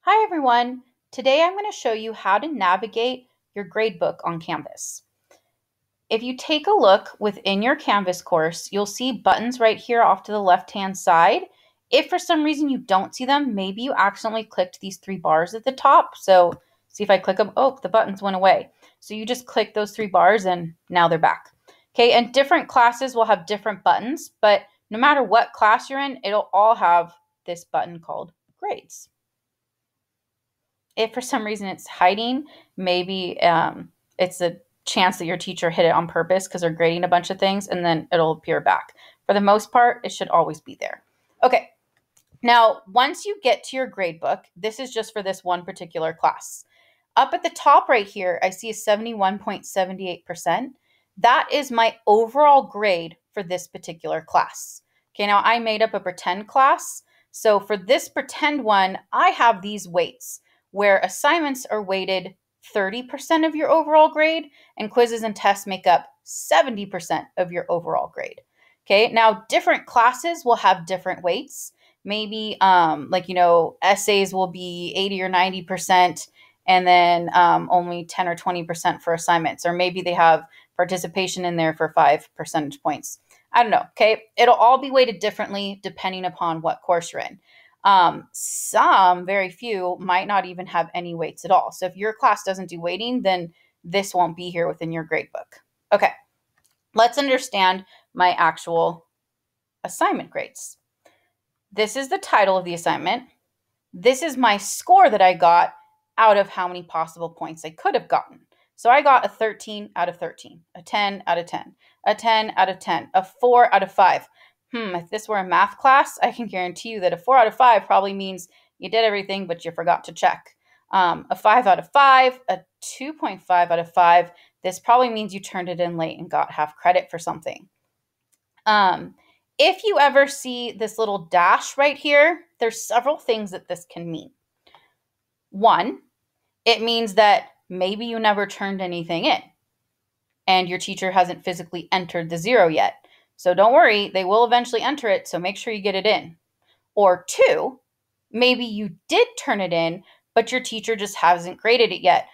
Hi everyone! Today I'm going to show you how to navigate your gradebook on Canvas. If you take a look within your Canvas course, you'll see buttons right here off to the left-hand side. If for some reason you don't see them, maybe you accidentally clicked these three bars at the top. So see if I click them, oh, the buttons went away. So you just click those three bars and now they're back. Okay, and different classes will have different buttons, but no matter what class you're in, it'll all have this button called grades. If for some reason it's hiding, maybe it's a chance that your teacher hid it on purpose because they're grading a bunch of things and then it'll appear back. For the most part, it should always be there. Okay, now once you get to your gradebook, this is just for this one particular class. Up at the top right here, I see a 71.78%. That is my overall grade for this particular class. Okay, now I made up a pretend class. So for this pretend one, I have these weights where assignments are weighted 30% of your overall grade and quizzes and tests make up 70% of your overall grade. Okay, now different classes will have different weights. Maybe essays will be 80 or 90%, and then only 10 or 20% for assignments. Or maybe they have participation in there for 5 percentage points. I don't know, okay? It'll all be weighted differently depending upon what course you're in. Some, very few, might not even have any weights at all. So if your class doesn't do weighting, then this won't be here within your gradebook. Okay, let's understand my actual assignment grades. This is the title of the assignment. This is my score that I got out of how many possible points I could have gotten. So I got a 13 out of 13, a 10 out of 10, a 10 out of 10, a 4 out of 5. If this were a math class, I can guarantee you that a 4 out of 5 probably means you did everything, but you forgot to check. A 5 out of 5, a 2.5 out of 5, this probably means you turned it in late and got half credit for something. If you ever see this little dash right here, there's several things that this can mean. One, it means that maybe you never turned anything in and your teacher hasn't physically entered the 0 yet. So don't worry, they will eventually enter it, so make sure you get it in. Or two, maybe you did turn it in, but your teacher just hasn't graded it yet.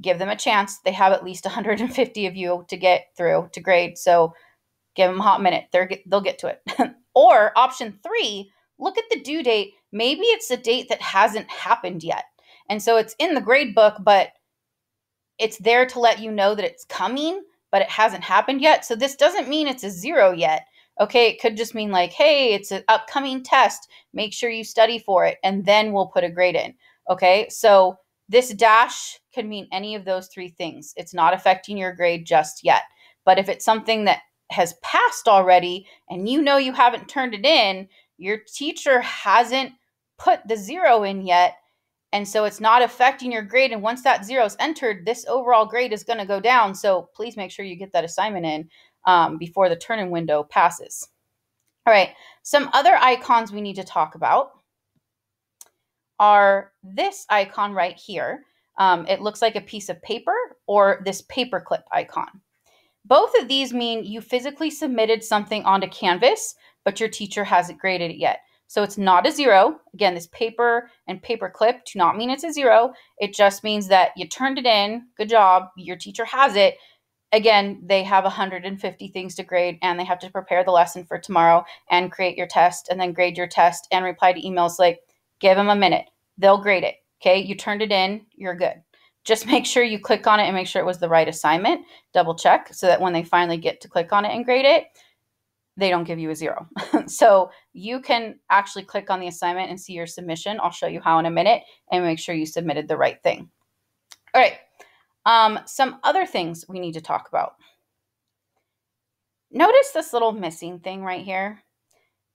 Give them a chance. They have at least 150 of you to get through to grade, so give them a hot minute. They'll get to it. Or option 3, look at the due date. Maybe it's a date that hasn't happened yet. And so it's in the grade book, but it's there to let you know that it's coming, but it hasn't happened yet. So this doesn't mean it's a 0 yet. Okay, it could just mean like, hey, it's an upcoming test. Make sure you study for it, and then we'll put a grade in. Okay, so this dash could mean any of those 3 things. It's not affecting your grade just yet. But if it's something that has passed already and you know you haven't turned it in, your teacher hasn't put the 0 in yet, and so it's not affecting your grade. And once that 0 is entered, this overall grade is going to go down. So please make sure you get that assignment in before the turn-in window passes. All right, some other icons we need to talk about are this icon right here. It looks like a piece of paper, or this paperclip icon. Both of these mean you physically submitted something onto Canvas, but your teacher hasn't graded it yet. So it's not a 0. Again, this paper and paperclip do not mean it's a 0. It just means that you turned it in. Good job. Your teacher has it. Again, they have 150 things to grade, and they have to prepare the lesson for tomorrow and create your test and then grade your test and reply to emails. Like, give them a minute. They'll grade it. Okay, you turned it in. You're good. Just make sure you click on it and make sure it was the right assignment. Double check so that when they finally get to click on it and grade it, they don't give you a 0. So you can actually click on the assignment and see your submission. I'll show you how in a minute, and make sure you submitted the right thing. All right, some other things we need to talk about. Notice this little missing thing right here.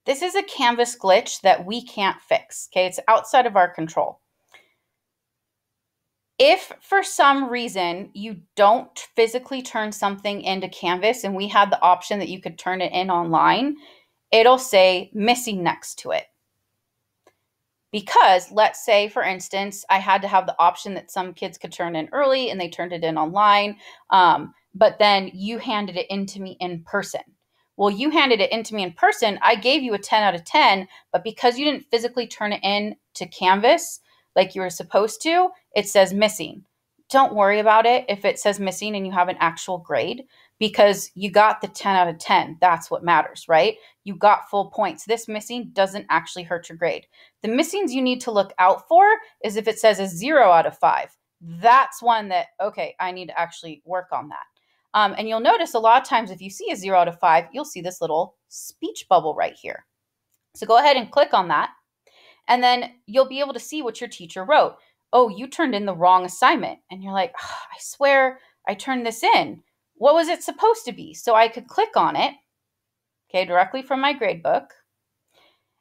This is a Canvas glitch that we can't fix, okay? It's outside of our control. If for some reason you don't physically turn something into Canvas and we had the option that you could turn it in online, it'll say missing next to it. Because let's say, for instance, I had to have the option that some kids could turn in early and they turned it in online, but then you handed it in to me in person. Well, you handed it in to me in person. I gave you a 10 out of 10, but because you didn't physically turn it in to Canvas, like you were supposed to, it says missing. Don't worry about it if it says missing and you have an actual grade, because you got the 10 out of 10. That's what matters, right? You got full points. This missing doesn't actually hurt your grade. The missings you need to look out for is if it says a 0 out of 5. That's one that, okay, I need to actually work on that. And you'll notice a lot of times if you see a 0 out of 5, you'll see this little speech bubble right here. So go ahead and click on that. And then you'll be able to see what your teacher wrote. Oh, you turned in the wrong assignment. And you're like, oh, I swear I turned this in. What was it supposed to be? So I could click on it, okay, directly from my gradebook.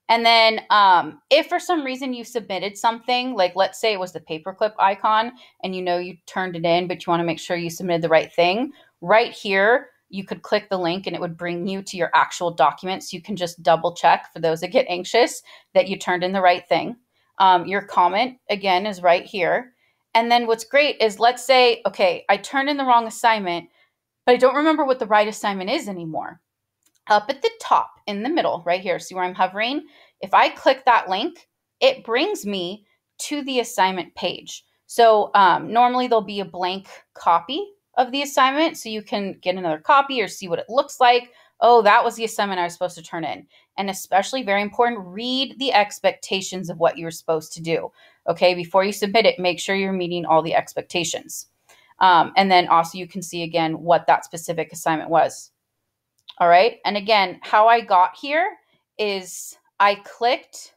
And then if for some reason you submitted something, like let's say it was the paperclip icon and you know you turned it in, but you want to make sure you submitted the right thing, right here, you could click the link and it would bring you to your actual document. So you can just double check, for those that get anxious, that you turned in the right thing. Your comment, again, is right here. And then what's great is, let's say, okay, I turned in the wrong assignment, but I don't remember what the right assignment is anymore. Up at the top in the middle right here, see where I'm hovering? If I click that link, it brings me to the assignment page. So normally there'll be a blank copy of the assignment so you can get another copy or see what it looks like. Oh, that was the assignment I was supposed to turn in. And especially very important, read the expectations of what you're supposed to do. Okay, before you submit it, make sure you're meeting all the expectations. And then also you can see again what that specific assignment was. All right, and again, how I got here is I clicked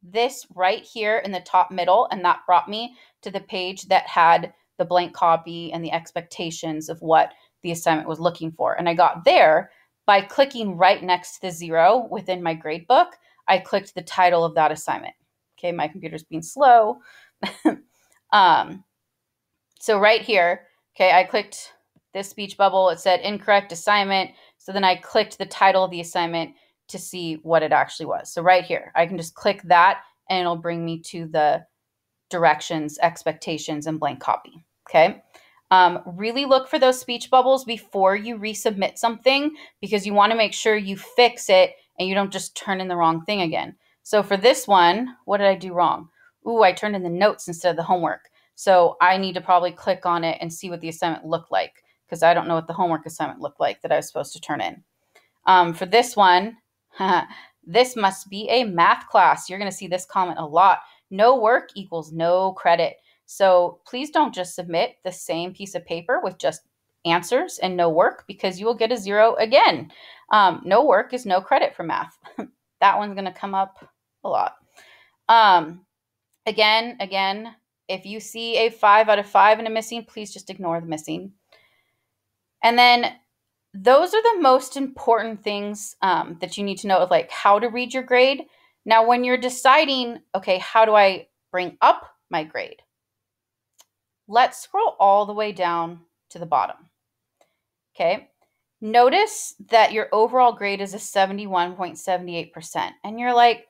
this right here in the top middle, and that brought me to the page that had the blank copy and the expectations of what the assignment was looking for. And I got there by clicking right next to the 0 within my gradebook. I clicked the title of that assignment. Okay, my computer's being slow. So right here, okay, I clicked this speech bubble. It said incorrect assignment. So then I clicked the title of the assignment to see what it actually was. So right here, I can just click that and it'll bring me to the directions, expectations, and blank copy. Okay. Really look for those speech bubbles before you resubmit something, because you want to make sure you fix it and you don't just turn in the wrong thing again. So for this one, what did I do wrong? Ooh, I turned in the notes instead of the homework. So I need to probably click on it and see what the assignment looked like, because I don't know what the homework assignment looked like that I was supposed to turn in. For this one, this must be a math class. You're going to see this comment a lot. No work equals no credit. So please don't just submit the same piece of paper with just answers and no work, because you will get a 0 again. No work is no credit for math. That one's going to come up a lot. Again, if you see a 5 out of 5 and a missing, please just ignore the missing. And then those are the most important things that you need to know, of like how to read your grade. Now, when you're deciding, okay, how do I bring up my grade? Let's scroll all the way down to the bottom. Okay. Notice that your overall grade is a 71.78%. And you're like,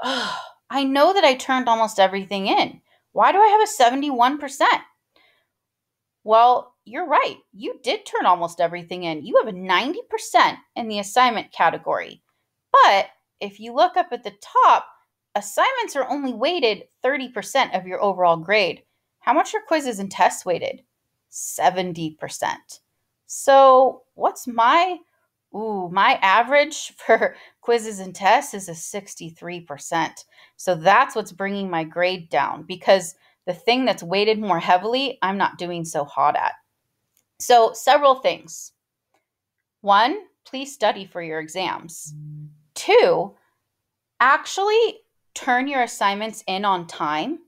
oh, I know that I turned almost everything in. Why do I have a 71%? Well, you're right. You did turn almost everything in. You have a 90% in the assignment category. But if you look up at the top, assignments are only weighted 30% of your overall grade. How much are quizzes and tests weighted? 70%. So what's my average for quizzes and tests is a 63%. So that's what's bringing my grade down, because the thing that's weighted more heavily, I'm not doing so hot at. So several things. 1, please study for your exams. 2, actually turn your assignments in on time,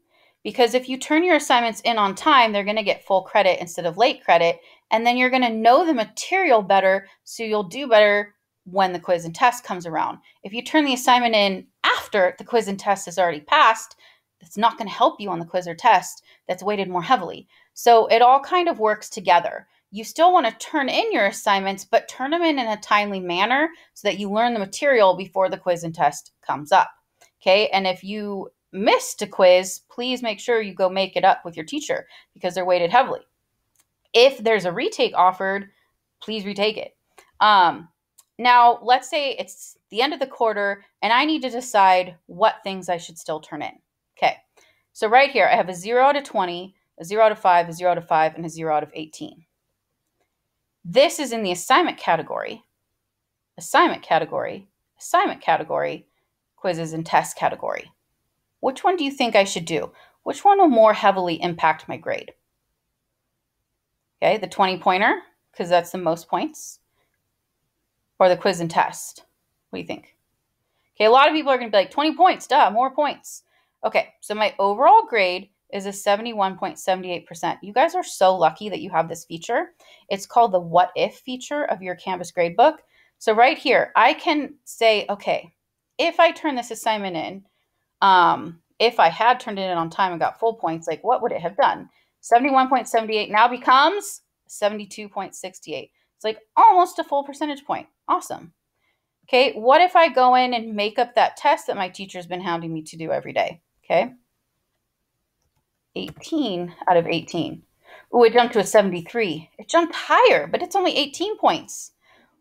because if you turn your assignments in on time, they're going to get full credit instead of late credit, and then you're going to know the material better, so you'll do better when the quiz and test comes around. If you turn the assignment in after the quiz and test has already passed, that's not going to help you on the quiz or test that's weighted more heavily. So it all kind of works together. You still want to turn in your assignments, but turn them in a timely manner so that you learn the material before the quiz and test comes up. Okay, and if you missed a quiz, please make sure you go make it up with your teacher, because they're weighted heavily. If there's a retake offered, please retake it. Now, let's say it's the end of the quarter and I need to decide what things I should still turn in. Okay, So right here, I have a 0 out of 20, a 0 out of 5, a 0 out of 5, and a 0 out of 18. This is in the assignment category, assignment category, assignment category, quizzes and tests category. Which one do you think I should do? Which one will more heavily impact my grade? Okay, the 20-pointer, because that's the most points, or the quiz and test? What do you think? Okay, a lot of people are going to be like, 20 points, duh, more points. Okay, so my overall grade is a 71.78%. You guys are so lucky that you have this feature. It's called the what if feature of your Canvas gradebook. So right here, I can say, okay, if I turn this assignment in, if I had turned it in on time and got full points, like what would it have done? 71.78 now becomes 72.68. It's like almost a full percentage point. Awesome. Okay, what if I go in and make up that test that my teacher's been hounding me to do every day? Okay, 18 out of 18. Ooh, it jumped to a 73. It jumped higher, but it's only 18 points.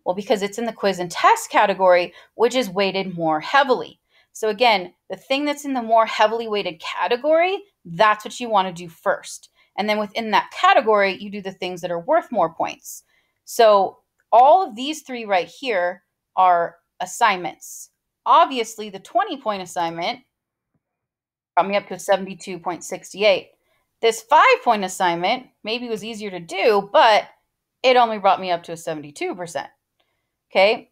Well, because it's in the quiz and test category, which is weighted more heavily. So again, the thing that's in the more heavily weighted category, that's what you want to do first. And then within that category, you do the things that are worth more points. So all of these three right here are assignments. Obviously, the 20-point assignment brought me up to a 72.68. This 5-point assignment maybe was easier to do, but it only brought me up to a 72%. Okay,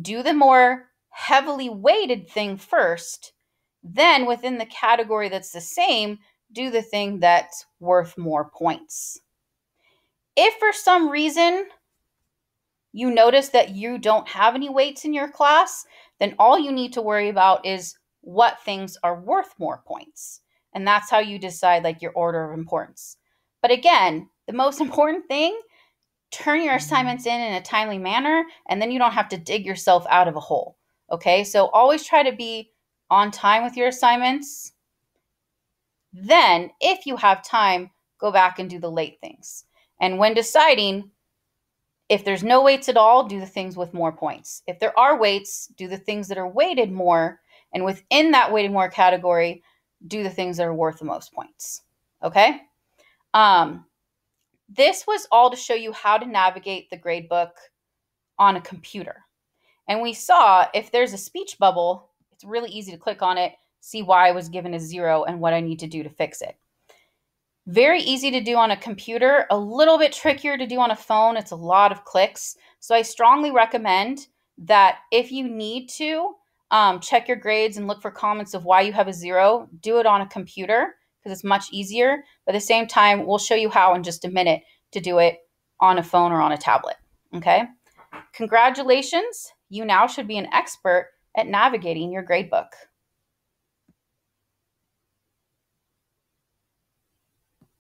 do the more heavily weighted thing first, then within the category that's the same, do the thing that's worth more points. If for some reason you notice that you don't have any weights in your class, then all you need to worry about is what things are worth more points. And that's how you decide like your order of importance. But again, the most important thing, turn your assignments in a timely manner, and then you don't have to dig yourself out of a hole. Okay, so always try to be on time with your assignments. Then, if you have time, go back and do the late things. And when deciding, if there's no weights at all, do the things with more points. If there are weights, do the things that are weighted more. And within that weighted more category, do the things that are worth the most points. Okay? This was all to show you how to navigate the gradebook on a computer. And we saw if there's a speech bubble, it's really easy to click on it, see why I was given a 0 and what I need to do to fix it. Very easy to do on a computer, a little bit trickier to do on a phone. It's a lot of clicks. So I strongly recommend that if you need to check your grades and look for comments of why you have a 0, do it on a computer because it's much easier. But at the same time, we'll show you how in just a minute to do it on a phone or on a tablet. Okay? Congratulations. You now should be an expert at navigating your gradebook.